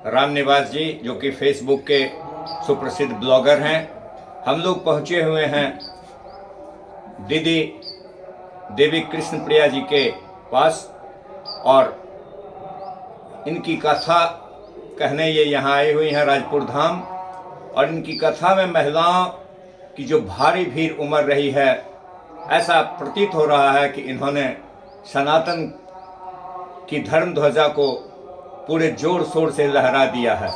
राम निवास जी, जो कि फेसबुक के सुप्रसिद्ध ब्लॉगर हैं। हम लोग पहुंचे हुए हैं दीदी देवी कृष्ण प्रिया जी के पास और इनकी कथा कहने ये यहाँ आई हुई हैं राजपुर धाम। और इनकी कथा में महिलाओं की जो भारी भीड़ उमड़ रही है, ऐसा प्रतीत हो रहा है कि इन्होंने सनातन की धर्म ध्वजा को पूरे जोर शोर से लहरा दिया है।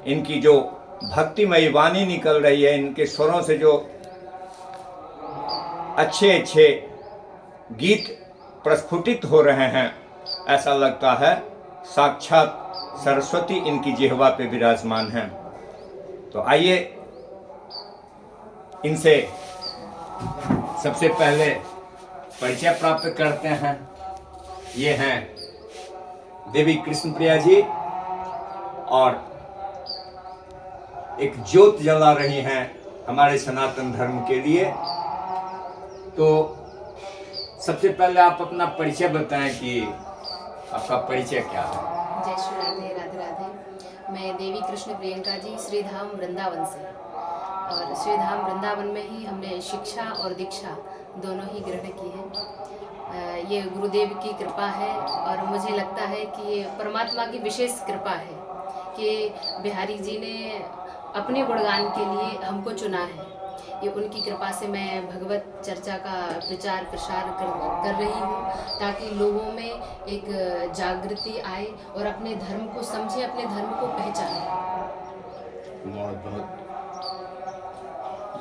इनकी जो भक्तिमयी वाणी निकल रही है, इनके स्वरों से जो अच्छे अच्छे गीत प्रस्फुटित हो रहे हैं, ऐसा लगता है साक्षात सरस्वती इनकी जिह्वा पे विराजमान हैं। तो आइए इनसे सबसे पहले परिचय प्राप्त करते हैं। ये हैं देवी कृष्ण प्रिया जी और एक ज्योत जला रही हैं हमारे सनातन धर्म के लिए। तो सबसे पहले आप अपना परिचय बताएं कि आपका परिचय क्या है। जय श्री राधे, राधे राधे। मैं देवी कृष्ण प्रियंका जी श्रीधाम वृंदावन से, और श्रीधाम वृंदावन में ही हमने शिक्षा और दीक्षा दोनों ही ग्रहण की है। ये गुरुदेव की कृपा है और मुझे लगता है कि ये परमात्मा की विशेष कृपा है कि बिहारी जी ने अपने गुणगान के लिए हमको चुना है। ये उनकी कृपा से मैं भगवत चर्चा का प्रचार प्रसार कर रही हूँ, ताकि लोगों में एक जागृति आए और अपने धर्म को समझे, अपने धर्म को पहचाने। बहुत बहुत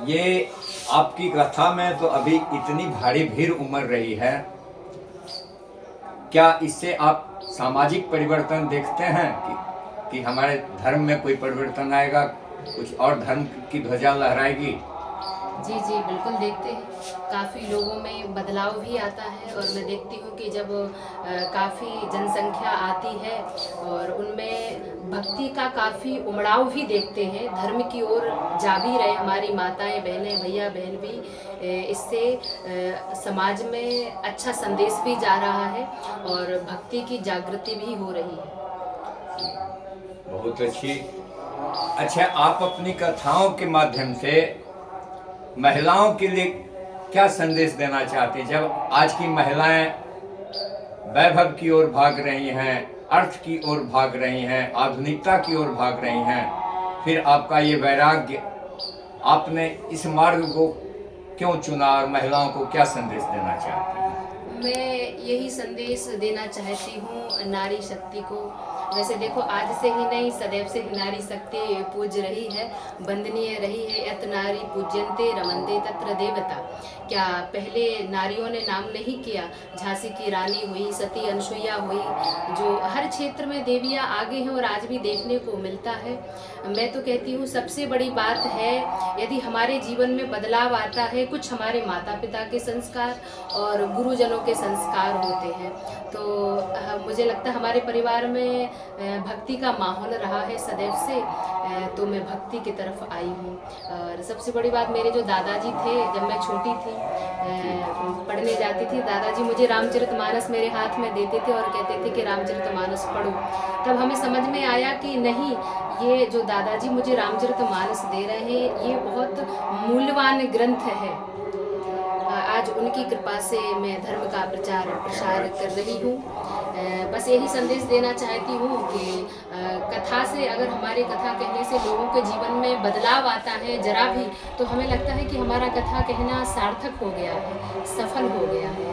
ये आपकी कथा में तो अभी इतनी भारी भीड़ उमड़ रही है, क्या इससे आप सामाजिक परिवर्तन देखते हैं कि हमारे धर्म में कोई परिवर्तन आएगा, कुछ और धर्म की ध्वजा लहराएगी? जी जी, बिल्कुल देखते हैं। काफ़ी लोगों में बदलाव भी आता है और मैं देखती हूँ कि जब काफ़ी जनसंख्या आती है और उनमें भक्ति का काफ़ी उमड़ाव भी देखते हैं, धर्म की ओर जा भी रहे हमारी माताएं, बहनें, भैया बहन भी। इससे समाज में अच्छा संदेश भी जा रहा है और भक्ति की जागृति भी हो रही है। बहुत अच्छी। अच्छा, आप अपनी कथाओं के माध्यम से महिलाओं के लिए क्या संदेश देना चाहते हैं? जब आज की महिलाएं वैभव की ओर भाग रही हैं, अर्थ की ओर भाग रही हैं, आधुनिकता की ओर भाग रही हैं, फिर आपका ये वैराग्य, आपने इस मार्ग को क्यों चुना और महिलाओं को क्या संदेश देना चाहते हैं? मैं यही संदेश देना चाहती हूँ नारी शक्ति को। वैसे देखो, आज से ही नहीं, सदैव से ही नारी शक्ति पूज्य रही है, वंदनीय रही है। यत नारी पूज्यन्ते रमन्ते तत्र देवता। क्या पहले नारियों ने नाम नहीं किया? झांसी की रानी हुई, सती अनसुईया हुई, जो हर क्षेत्र में देवियाँ आगे हैं और आज भी देखने को मिलता है। मैं तो कहती हूँ सबसे बड़ी बात है, यदि हमारे जीवन में बदलाव आता है, कुछ हमारे माता पिता के संस्कार और गुरुजनों के संस्कार होते हैं, तो मुझे लगता है हमारे परिवार में भक्ति का माहौल रहा है सदैव से, तो मैं भक्ति की तरफ आई हूँ। और सबसे बड़ी बात, मेरे जो दादाजी थे, जब मैं छोटी थी पढ़ने जाती थी, दादाजी मुझे रामचरितमानस मेरे हाथ में देते थे और कहते थे कि रामचरितमानस पढ़ो। तब हमें समझ में आया कि नहीं, ये जो दादाजी मुझे रामचरितमानस दे रहे हैं, ये बहुत मूल्यवान ग्रंथ है। आज उनकी कृपा से मैं धर्म का प्रचार प्रसार कर रही हूँ। बस यही संदेश देना चाहती हूँ कि कथा से, अगर हमारे कथा कहने से लोगों के जीवन में बदलाव आता है जरा भी, तो हमें लगता है कि हमारा कथा कहना सार्थक हो गया है, सफल हो गया है।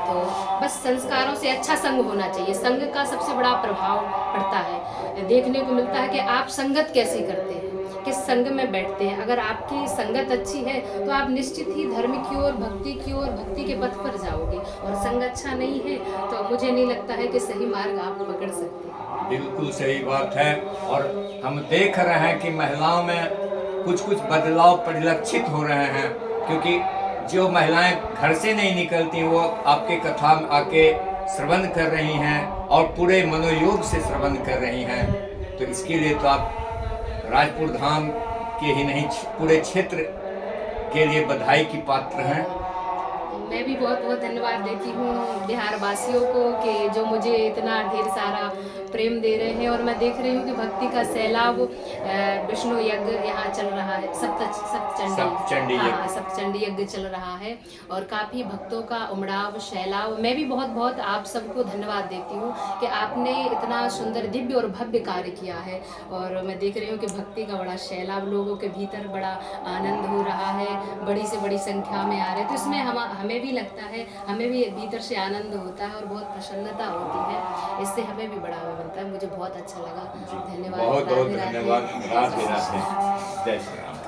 तो बस संस्कारों से अच्छा संग होना चाहिए। संग का सबसे बड़ा प्रभाव पड़ता है, देखने को मिलता है कि आप संगत कैसे करते हैं, किस संग में बैठते हैं। अगर आपकी संगत अच्छी है तो आप निश्चित ही धर्म की ओर, भक्ति की ओर, भक्ति के पथ पर जाओगे। और संग अच्छा नहीं है तो मुझे नहीं लगता है कि सही मार्ग आप पकड़ सकते हैं। बिल्कुल सही बात है। और हम देख रहे हैं कि महिलाओं में कुछ कुछ बदलाव परिलक्षित हो रहे हैं, क्योंकि जो महिलाएं घर से नहीं निकलती वो आपके कथा में आके श्रवण कर रही हैं और पूरे मनोयोग से श्रवण कर रही हैं। तो इसके लिए तो आप राजपुर धाम के ही नहीं, पूरे क्षेत्र के लिए बधाई की पात्र हैं। मैं भी बहुत बहुत धन्यवाद देती हूँ बिहार वासियों को कि जो मुझे इतना ढेर सारा प्रेम दे रहे हैं। और मैं देख रही हूँ कि भक्ति का सैलाब विष्णु यज्ञ यहाँ चल रहा है, सप्तचंडी यज्ञ। हाँ, सप्तचंडी यज्ञ चल रहा है और काफ़ी भक्तों का उमड़ाव सैलाब। मैं भी बहुत बहुत आप सबको धन्यवाद देती हूँ कि आपने इतना सुंदर दिव्य और भव्य कार्य किया है। और मैं देख रही हूँ कि भक्ति का बड़ा सैलाब लोगों के भीतर बड़ा आनंद हो रहा है, बड़ी से बड़ी संख्या में आ रहे हैं। तो इसमें हमें भी लगता है, हमें भी भीतर से आनंद होता है और बहुत प्रसन्नता होती है। इससे हमें भी बढ़ावा मिलता है। मुझे बहुत अच्छा लगा। धन्यवाद। बहुत बहुत राधे राधे। धन्यवाद। राधे राधे। जय श्री राम।